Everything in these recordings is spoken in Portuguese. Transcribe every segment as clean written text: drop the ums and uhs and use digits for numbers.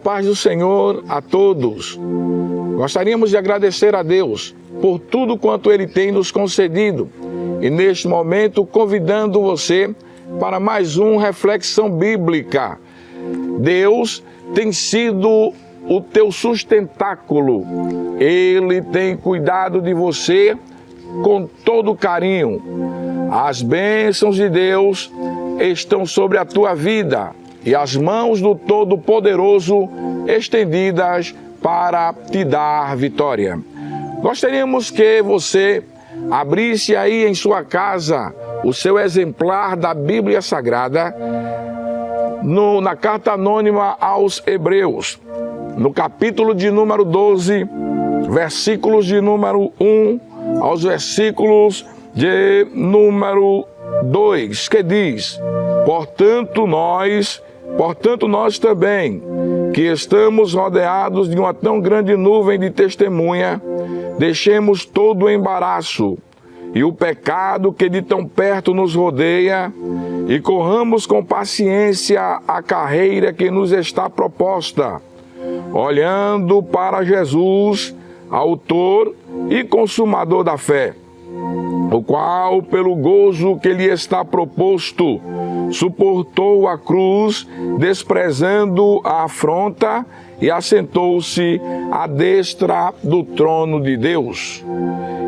paz do Senhor a todos. Gostaríamos de agradecer a Deus por tudo quanto Ele tem nos concedido e neste momento convidando você para mais uma reflexão bíblica. Deus tem sido o teu sustentáculo. Ele tem cuidado de você com todo carinho. As bênçãos de Deus estão sobre a tua vida e as mãos do Todo-Poderoso estendidas para te dar vitória. Gostaríamos que você abrisse aí em sua casa o seu exemplar da Bíblia Sagrada na carta anônima aos Hebreus, no capítulo de número 12, versículos de número 1 aos versículos de número 2, que diz: Portanto nós também, que estamos rodeados de uma tão grande nuvem de testemunha, deixemos todo o embaraço e o pecado que de tão perto nos rodeia e corramos com paciência a carreira que nos está proposta, olhando para Jesus, autor e consumador da fé, o qual, pelo gozo que lhe está proposto, suportou a cruz, desprezando a afronta, e assentou-se à destra do trono de Deus.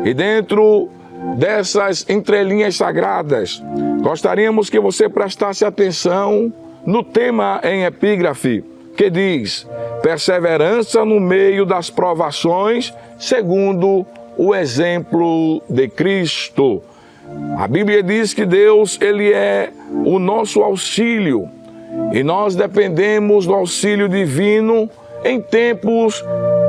E dentro dessas entrelinhas sagradas, gostaríamos que você prestasse atenção no tema em epígrafe, que diz: perseverança no meio das provações, segundo o exemplo de Cristo. A Bíblia diz que Deus, Ele é o nosso auxílio e nós dependemos do auxílio divino em tempos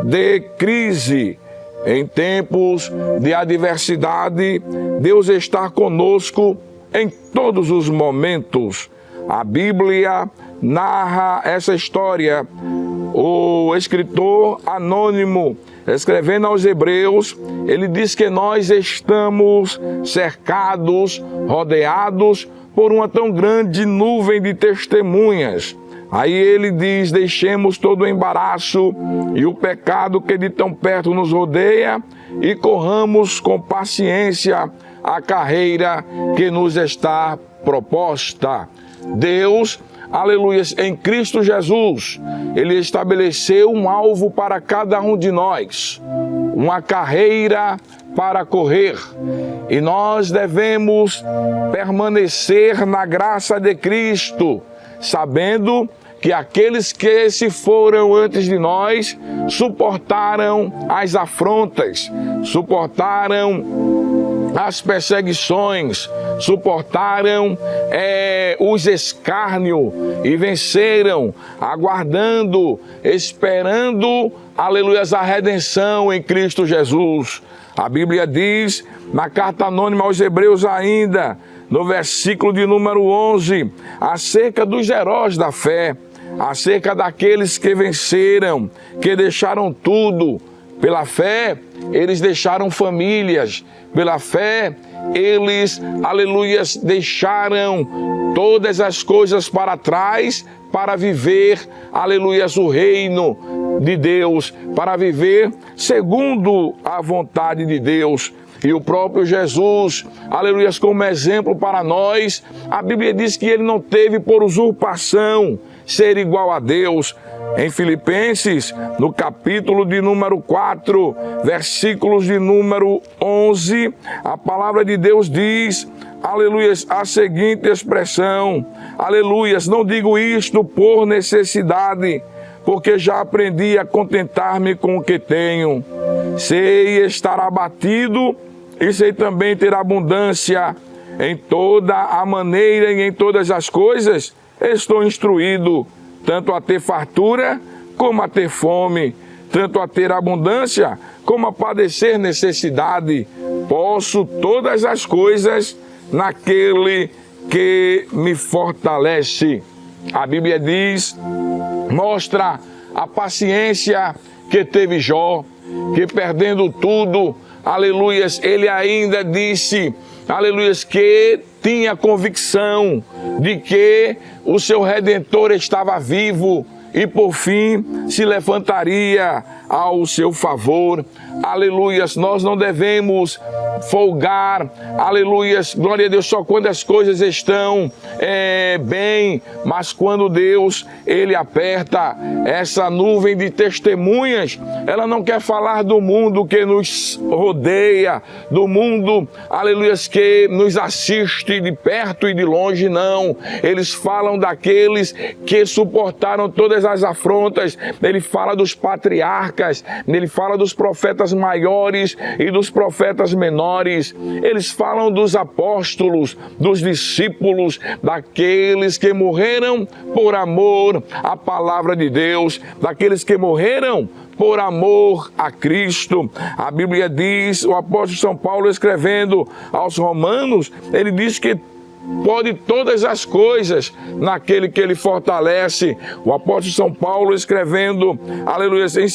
de crise, em tempos de adversidade. Deus está conosco em todos os momentos. A Bíblia narra essa história. O escritor anônimo, escrevendo aos Hebreus, ele diz que nós estamos cercados, rodeados por uma tão grande nuvem de testemunhas. Aí ele diz: deixemos todo o embaraço e o pecado que de tão perto nos rodeia e corramos com paciência a carreira que nos está proposta. Deus, aleluia, em Cristo Jesus, Ele estabeleceu um alvo para cada um de nós, uma carreira para correr, e nós devemos permanecer na graça de Cristo, sabendo que aqueles que se foram antes de nós suportaram as afrontas, suportaram as perseguições, suportaram os escárnios e venceram, aguardando, esperando, aleluia, a redenção em Cristo Jesus. A Bíblia diz, na carta anônima aos Hebreus ainda, no versículo de número 11, acerca dos heróis da fé, acerca daqueles que venceram, que deixaram tudo. Pela fé, eles deixaram famílias. Pela fé, eles, aleluias, deixaram todas as coisas para trás para viver, aleluias, o reino de Deus, para viver segundo a vontade de Deus. E o próprio Jesus, aleluias, como exemplo para nós, a Bíblia diz que ele não teve por usurpação ser igual a Deus. Em Filipenses, no capítulo de número 4, versículos de número 11, a palavra de Deus diz, aleluias, a seguinte expressão: aleluias, não digo isto por necessidade, porque já aprendi a contentar-me com o que tenho. Sei estar abatido e sei também ter abundância. Em toda a maneira e em todas as coisas estou instruído, tanto a ter fartura como a ter fome, tanto a ter abundância como a padecer necessidade. Posso todas as coisas naquele que me fortalece. A Bíblia diz, mostra a paciência que teve Jó, que perdendo tudo, aleluias, ele ainda disse, aleluias, que tinha convicção de que o seu Redentor estava vivo e por fim se levantaria ao seu favor. Aleluias, nós não devemos folgar, aleluias, glória a Deus, só quando as coisas estão bem, mas quando Deus, Ele aperta essa nuvem de testemunhas, ela não quer falar do mundo que nos rodeia, do mundo, aleluias, que nos assiste de perto e de longe, não. Eles falam daqueles que suportaram todas as afrontas. Ele fala dos patriarcas, ele fala dos profetas maiores e dos profetas menores. Eles falam dos apóstolos, dos discípulos, daqueles que morreram por amor à palavra de Deus, daqueles que morreram por amor a Cristo. A Bíblia diz, o apóstolo São Paulo escrevendo aos Romanos, ele diz que pode todas as coisas naquele que ele fortalece. O apóstolo São Paulo escrevendo, aleluia, em 2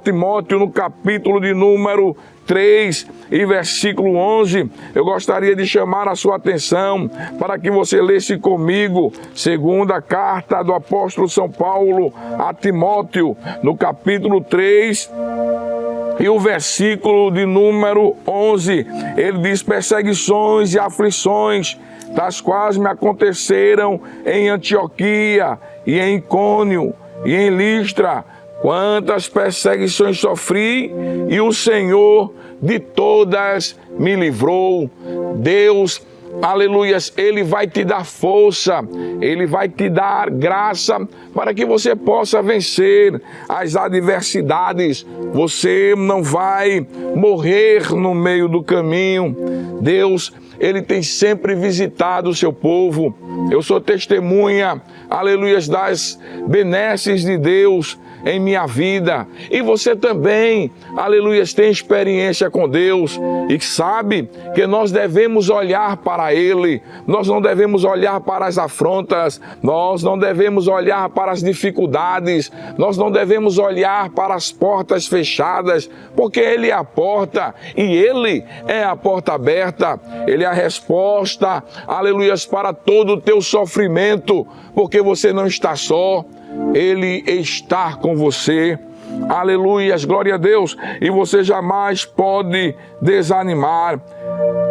Timóteo, no capítulo de número 3 e versículo 11, eu gostaria de chamar a sua atenção para que você lesse comigo, segunda carta do apóstolo São Paulo a Timóteo, no capítulo 3, e o versículo de número 11, ele diz: perseguições e aflições, das quais me aconteceram em Antioquia e em Icônio e em Listra, quantas perseguições sofri, e o Senhor de todas me livrou. Deus, aleluias, Ele vai te dar força, Ele vai te dar graça para que você possa vencer as adversidades. Você não vai morrer no meio do caminho. Deus, Ele tem sempre visitado o seu povo. Eu sou testemunha, aleluias, das benesses de Deus em minha vida. E você também, aleluias, tem experiência com Deus e sabe que nós devemos olhar para Ele. Nós não devemos olhar para as afrontas, nós não devemos olhar para as dificuldades, nós não devemos olhar para as portas fechadas, porque Ele é a porta e Ele é a porta aberta. Ele é a resposta, aleluias, para todo o teu sofrimento, porque você não está só. Ele está com você, aleluias, glória a Deus, e você jamais pode desanimar,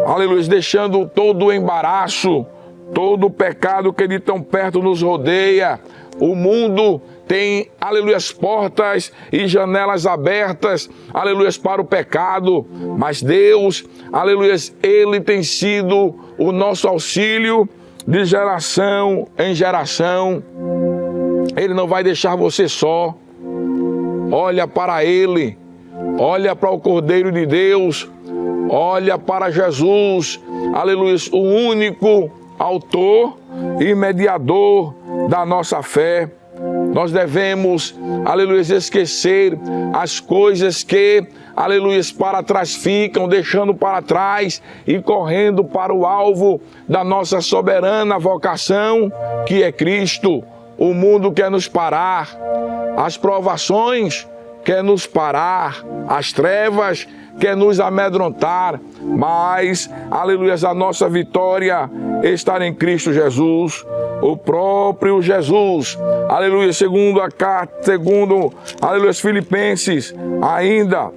aleluias, deixando todo o embaraço, todo o pecado que de tão perto nos rodeia. O mundo tem, aleluias, portas e janelas abertas, aleluias, para o pecado, mas Deus, aleluias, Ele tem sido o nosso auxílio de geração em geração. Ele não vai deixar você só. Olha para Ele, olha para o Cordeiro de Deus, olha para Jesus, aleluia, o único autor e mediador da nossa fé. Nós devemos, aleluia, esquecer as coisas que, aleluia, para trás ficam, deixando para trás e correndo para o alvo da nossa soberana vocação, que é Cristo. O mundo quer nos parar, as provações quer nos parar, as trevas quer nos amedrontar, mas, aleluia, a nossa vitória está em Cristo Jesus, o próprio Jesus, aleluia, segundo, aleluia, Filipenses, ainda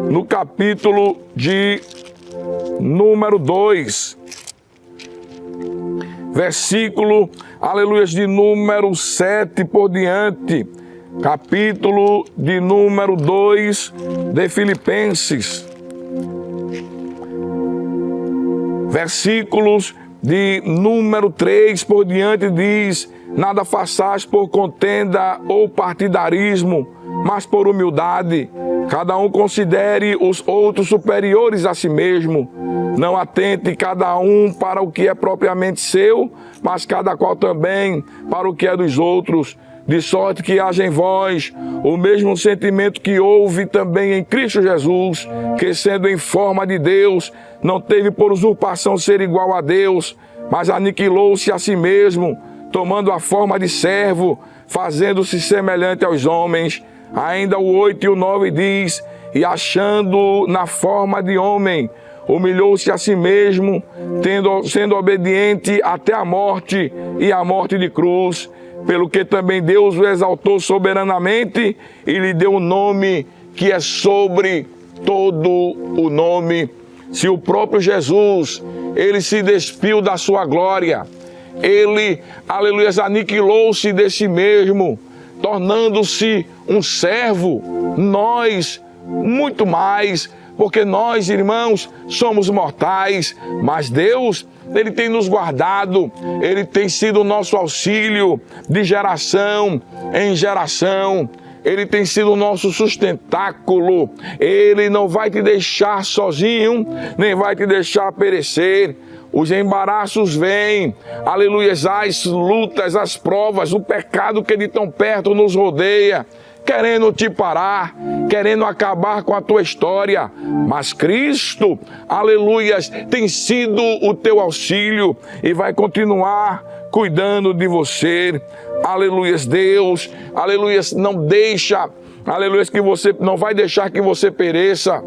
no capítulo de número 2, versículo, aleluia, de número 7 por diante, capítulo de número 2 de Filipenses, versículos de número 3 por diante, diz: nada façais por contenda ou partidarismo, mas por humildade. Cada um considere os outros superiores a si mesmo. Não atente cada um para o que é propriamente seu, mas cada qual também para o que é dos outros. De sorte que haja em vós o mesmo sentimento que houve também em Cristo Jesus, que sendo em forma de Deus, não teve por usurpação ser igual a Deus, mas aniquilou-se a si mesmo, tomando a forma de servo, fazendo-se semelhante aos homens. Ainda o 8 e o 9 diz: e achando na forma de homem, humilhou-se a si mesmo, sendo obediente até a morte e a morte de cruz. pelo que também Deus o exaltou soberanamente e lhe deu um nome que é sobre todo o nome. Se o próprio Jesus, ele se despiu da sua glória, ele, aleluia, aniquilou-se de si mesmo, tornando-se um servo, nós, muito mais, porque nós, irmãos, somos mortais, mas Deus, ele tem nos guardado, ele tem sido o nosso auxílio de geração em geração. Ele tem sido o nosso sustentáculo. Ele não vai te deixar sozinho, nem vai te deixar perecer. Os embaraços vêm, aleluia, as lutas, as provas, o pecado que de tão perto nos rodeia, querendo te parar, querendo acabar com a tua história. Mas Cristo, aleluia, tem sido o teu auxílio e vai continuar cuidando de você. Aleluia, Deus, aleluia, não deixa, aleluia, que você não vai deixar que você pereça.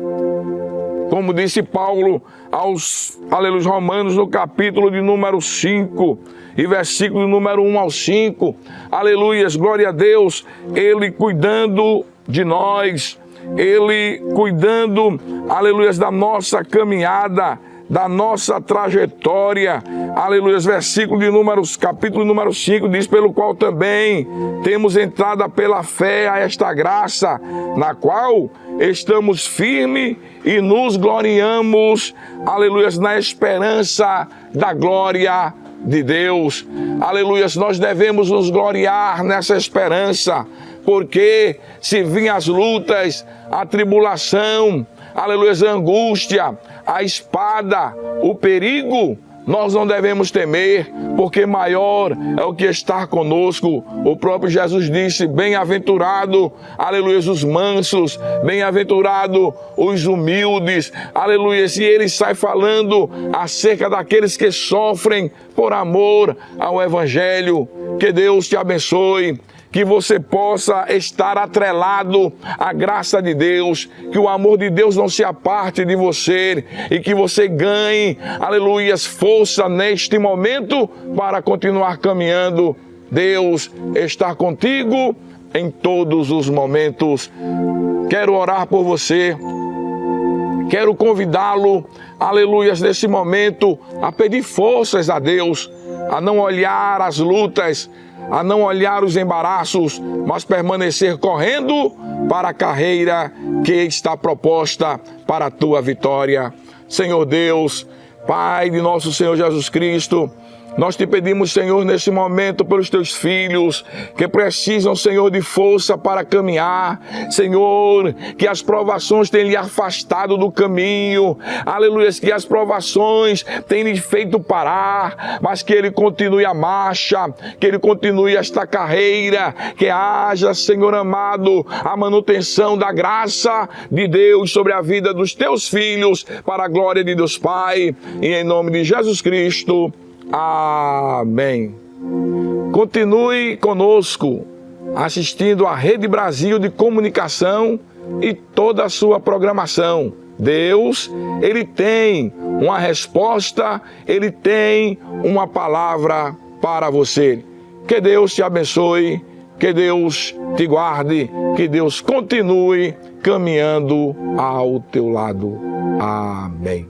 Como disse Paulo aos, aleluia, Romanos, no capítulo de número 5 e versículo número 1 ao 5. Aleluia, glória a Deus, ele cuidando de nós, ele cuidando, aleluia, da nossa caminhada, da nossa trajetória. Aleluia, versículo de números, capítulo número 5, diz: pelo qual também temos entrada pela fé a esta graça, na qual estamos firmes e nos gloriamos, aleluia, na esperança da glória de Deus. Aleluia, nós devemos nos gloriar nessa esperança, porque se vir as lutas, a tribulação, aleluia, a angústia, a espada, o perigo, nós não devemos temer, porque maior é o que está conosco. O próprio Jesus disse: bem-aventurado, aleluia, os mansos, bem-aventurado os humildes, aleluia. E ele sai falando acerca daqueles que sofrem por amor ao Evangelho. Que Deus te abençoe, que você possa estar atrelado à graça de Deus, que o amor de Deus não se aparte de você e que você ganhe, aleluia, força neste momento para continuar caminhando. Deus está contigo em todos os momentos. Quero orar por você, quero convidá-lo, aleluia, nesse momento a pedir forças a Deus, a não olhar as lutas, a não olhar os embaraços, mas permanecer correndo para a carreira que está proposta para a tua vitória. Senhor Deus, Pai de nosso Senhor Jesus Cristo, nós te pedimos, Senhor, nesse momento pelos teus filhos que precisam, Senhor, de força para caminhar. Senhor, que as provações tenham lhe afastado do caminho. Aleluia, que as provações tenham lhe feito parar, mas que ele continue a marcha, que ele continue esta carreira, que haja, Senhor amado, a manutenção da graça de Deus sobre a vida dos teus filhos, para a glória de Deus Pai, e em nome de Jesus Cristo. Amém. Continue conosco, assistindo à Rede Brasil de Comunicação e toda a sua programação. Deus, ele tem uma resposta, ele tem uma palavra para você. Que Deus te abençoe, que Deus te guarde, que Deus continue caminhando ao teu lado. Amém.